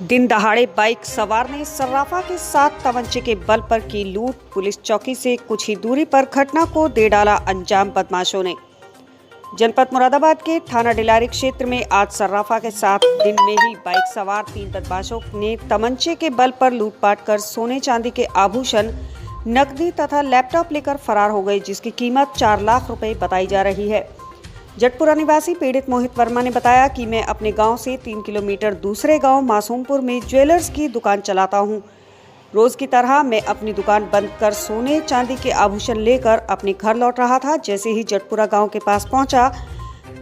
दिन दहाड़े बाइक सवार ने सर्राफा के साथ तमंचे के बल पर की लूट। पुलिस चौकी से कुछ ही दूरी पर घटना को दे डाला अंजाम बदमाशों ने। जनपद मुरादाबाद के थाना डिलारी क्षेत्र में आज सर्राफा के साथ दिन में ही बाइक सवार 3 बदमाशों ने तमंचे के बल पर लूटपाट कर सोने चांदी के आभूषण, नकदी तथा लैपटॉप लेकर फरार हो गए, जिसकी कीमत 4 लाख रुपए बताई जा रही है। जटपुरा निवासी पीड़ित मोहित वर्मा ने बताया कि मैं अपने गांव से 3 किलोमीटर दूसरे गांव मासूमपुर में ज्वेलर्स की दुकान चलाता हूं। रोज की तरह मैं अपनी दुकान बंद कर सोने चांदी के आभूषण लेकर अपने घर लौट रहा था। जैसे ही जटपुरा गांव के पास पहुंचा,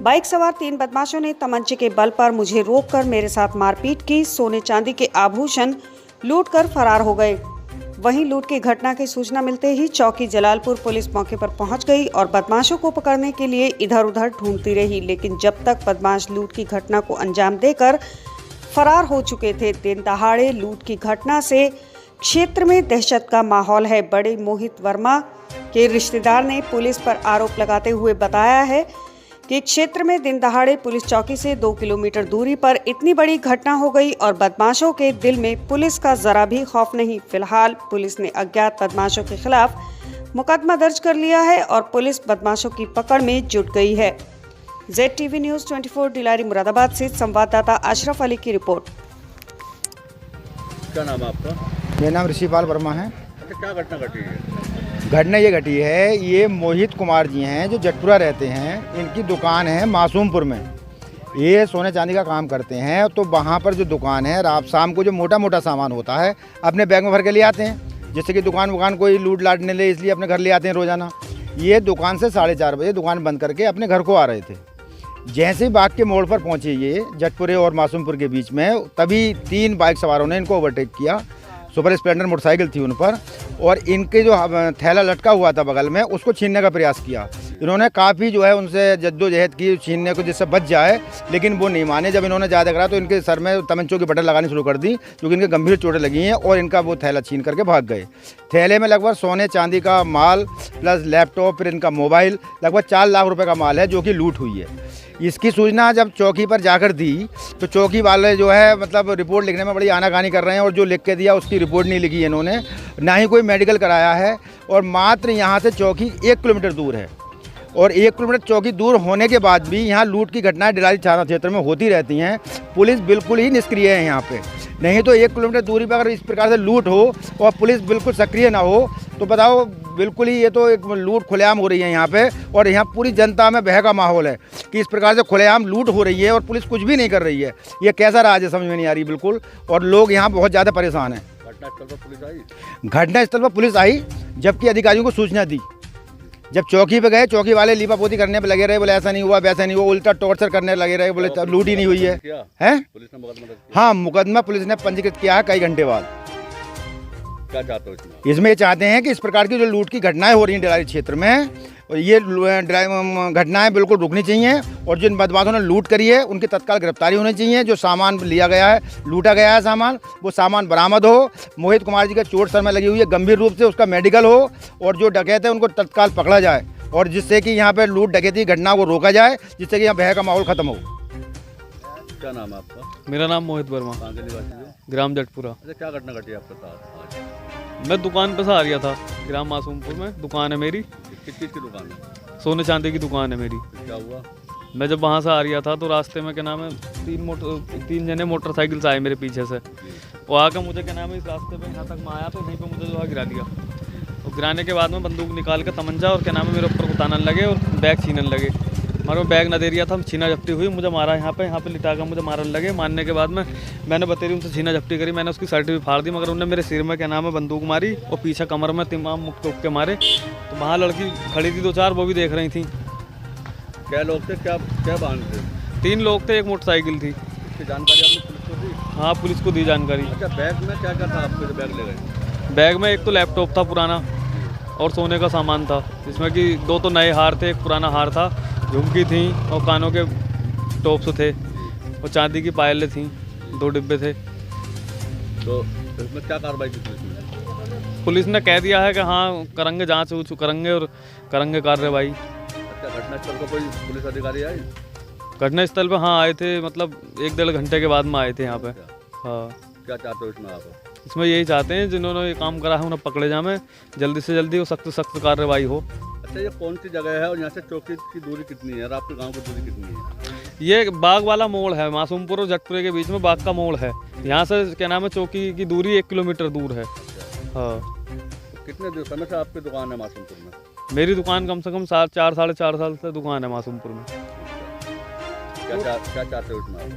बाइक सवार 3 बदमाशों ने तमंचे के बल पर मुझे रोककर मेरे साथ मारपीट की। सोने चांदी के आभूषण लूट कर फरार हो गए। वहीं लूट की घटना की सूचना मिलते ही चौकी जलालपुर पुलिस मौके पर पहुंच गई और बदमाशों को पकड़ने के लिए इधर उधर ढूंढती रही, लेकिन जब तक बदमाश लूट की घटना को अंजाम देकर फरार हो चुके थे। दिन दहाड़े लूट की घटना से क्षेत्र में दहशत का माहौल है। बड़े मोहित वर्मा के रिश्तेदार ने पुलिस पर आरोप लगाते हुए बताया है कि क्षेत्र में दिन दहाड़े पुलिस चौकी से 2 किलोमीटर दूरी पर इतनी बड़ी घटना हो गई और बदमाशों के दिल में पुलिस का जरा भी खौफ नहीं। फिलहाल पुलिस ने अज्ञात बदमाशों के खिलाफ मुकदमा दर्ज कर लिया है और पुलिस बदमाशों की पकड़ में जुट गई है। ZTV न्यूज़ 24 डिलारी मुरादाबाद से संवाददाता अशरफ अली की रिपोर्ट। क्या नाम है आपका? मेरा नाम ऋषिपाल वर्मा है। अच्छा, क्या घटना घटी है? घटना ये घटी है, ये मोहित कुमार जी हैं जो जटपुरा रहते हैं। इनकी दुकान है मासूमपुर में। ये सोने चांदी का काम करते हैं। तो वहाँ पर जो दुकान है, रात शाम को जो मोटा मोटा सामान होता है अपने बैग में भर के ले आते हैं, जिससे कि दुकान कोई लूट लाट नहीं ले, इसलिए अपने घर ले आते हैं रोज़ाना। ये दुकान से 4:30 बजे दुकान बंद करके अपने घर को आ रहे थे। जैसे ही बाग के मोड़ पर पहुँचे ये जटपुरे और मासूमपुर के बीच में, तभी 3 बाइक सवारों ने इनको ओवरटेक किया। सुपर स्प्लेंडर मोटरसाइकिल थी उन पर, और इनके जो थैला लटका हुआ था बगल में, उसको छीनने का प्रयास किया। इन्होंने काफ़ी जो है उनसे जद्दोजहद की छीनने को, जिससे बच जाए, लेकिन वो नहीं माने। जब इन्होंने ज़्यादा करा तो इनके सर में तमंचों की बटन लगानी शुरू कर दी, क्योंकि इनके गंभीर चोटें लगी हैं, और इनका वो थैला छीन करके भाग गए। थैले में लगभग सोने चांदी का माल प्लस लैपटॉप, फिर इनका मोबाइल, लगभग 4 लाख रुपये का माल है जो कि लूट हुई है। इसकी सूचना जब चौकी पर जाकर दी तो चौकी वाले जो है मतलब रिपोर्ट लिखने में बड़ी आनाकानी कर रहे हैं, और जो लिख के दिया उसकी रिपोर्ट नहीं लिखी इन्होंने, ना ही कोई मेडिकल कराया है। और मात्र यहाँ से चौकी 1 किलोमीटर दूर है, और 1 किलोमीटर चौकी दूर होने के बाद भी यहाँ लूट की घटनाएं डिलारी थाना क्षेत्र में होती रहती हैं। पुलिस बिल्कुल ही निष्क्रिय है यहाँ पे। नहीं तो 1 किलोमीटर दूरी पर अगर इस प्रकार से लूट हो और पुलिस बिल्कुल सक्रिय ना हो तो बताओ, बिल्कुल ही ये तो एक लूट खुलेआम हो रही है यहाँ पे। और यहाँ पूरी जनता में भय का माहौल है कि इस प्रकार से खुलेआम लूट हो रही है और पुलिस कुछ भी नहीं कर रही है। ये कैसा राज है समझ में नहीं आ रही बिल्कुल, और लोग यहाँ बहुत ज़्यादा परेशान हैं। घटनास्थल पर पुलिस आई? घटनास्थल पर पुलिस आई, जबकि अधिकारियों को सूचना दी। जब चौकी पे गए, चौकी वाले लीपापोती करने पे लगे रहे, बोले ऐसा नहीं हुआ वैसा नहीं हुआ, उल्टा टॉर्चर करने लगे रहे, बोले लूट ही नहीं हुई है। पुलिस ने मुकदमा दर्ज किया? हाँ, मुकदमा पुलिस ने पंजीकृत किया है कई घंटे बाद। क्या चाहते हो इसमें? इसमें ये चाहते हैं कि इस प्रकार की जो लूट की घटनाएं हो रही हैं डिलारी क्षेत्र में, ये घटनाएं बिल्कुल रुकनी चाहिए, और जिन बदमाशों ने लूट करी है उनकी तत्काल गिरफ्तारी होनी चाहिए। जो सामान लिया गया है, लूटा गया है सामान, वो सामान बरामद हो। मोहित कुमार जी का चोट सर में लगी हुई है गंभीर रूप से, उसका मेडिकल हो, और जो डकैत है उनको तत्काल पकड़ा जाए, और जिससे कि यहाँ पे लूट डकैती घटना को रोका जाए, जिससे कि यहाँ भय का माहौल खत्म हो। क्या नाम है आपका? मेरा नाम मोहित वर्मा, कहाँ के निवासी हो? ग्राम जटपुरा। अच्छा, क्या घटना घटी आपके साथ आज? मैं दुकान पे से आ रहा था, ग्राम मासूमपुर में दुकान है मेरी। किस चीज़ की दुकान है? सोने चांदी की दुकान है मेरी। क्या हुआ? मैं जब वहाँ से आ रहा था तो रास्ते में क्या नाम है 3 जने मोटरसाइकिल से आए मेरे पीछे से। वो आकर मुझे क्या नाम है इस रास्ते पे यहाँ तक मैं आया तो यहीं पे मुझे जो है गिरा दिया। और गिराने के बाद में बंदूक निकाल के तमंचा और क्या नाम है मेरे ऊपर उतारने लगे और बैग छीनने लगे। मगर बैग ना दे रहा था, छीना झपटी हुई, मुझे मारा यहाँ पे लिटा कर मुझे मारने लगे। मारने के बाद में मैंने बतेरी उनसे छीना झपटी करी, मैंने उसकी शर्ट भी फाड़ दी, मगर उन्होंने मेरे सिर में क्या नाम है बंदूक मारी और पीछे कमर में तमाम मुक्के उक्के मारे। तो वहाँ लड़की खड़ी थी 2-4, वो भी देख रही थी। क्या लोग थे? क्या क्या बांध थे? 3 लोग थे, एक मोटरसाइकिल थी। इसकी जानकारी आपने पुलिस को दी? हाँ, पुलिस को दी जानकारी। अच्छा, बैग में क्या क्या था आपके जो बैग ले गए? बैग में एक तो लैपटॉप था पुराना और सोने का सामान था, जिसमें कि 2 तो नए हार थे, एक पुराना हार था, झुमकी थी और कानों के टॉप्स थे, और चांदी की पायलें थी, 2 डिब्बे थे। तो इसमें क्या कार्रवाई की पुलिस ने? पुलिस ने कह दिया है कि हाँ करेंगे, जांच ऊँच करेंगे और करेंगे कार्रवाई। अच्छा, घटनास्थल पर कोई पुलिस अधिकारी आई? घटनास्थल पे हाँ आए थे, मतलब 1-1.5 घंटे के बाद में आए थे यहाँ पे। हाँ। क्या चाहते हो इसमें आप? इसमें यही चाहते हैं जिन्होंने ये काम करा है उन्हें पकड़े जाए, जल्दी से जल्दी वो सख्त कार्रवाई हो। अच्छा, ये कौन सी जगह है और यहाँ से चौकी की दूरी कितनी है और आपके गांव की दूरी कितनी है? ये बाग वाला मोड़ है, मासूमपुर और जटपुरे के बीच में बाग का मोड़ है। यहाँ से क्या नाम है चौकी की दूरी 1 किलोमीटर दूर है। हाँ। तो कितने समय से आपकी दुकान है मासूमपुर में? मेरी दुकान कम से कम 4 साढ़े 4 साल से दुकान है मासूमपुर में। क्या चाहते हो इसमें आप?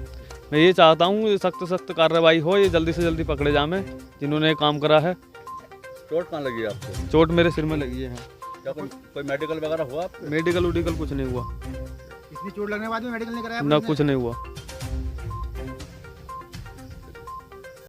मैं ये चाहता हूँ ये सख्त कार्रवाई हो, ये जल्दी से जल्दी पकड़े जाए जिन्होंने ये काम करा है। चोट कहाँ लगी है आपको? चोट मेरे सिर में लगी है। क्या कोई मेडिकल वगैरह हुआ आपको? मेडिकल कुछ नहीं हुआ। इतनी चोट लगने के बाद भी मेडिकल नहीं कराया? ना, कुछ नहीं हुआ।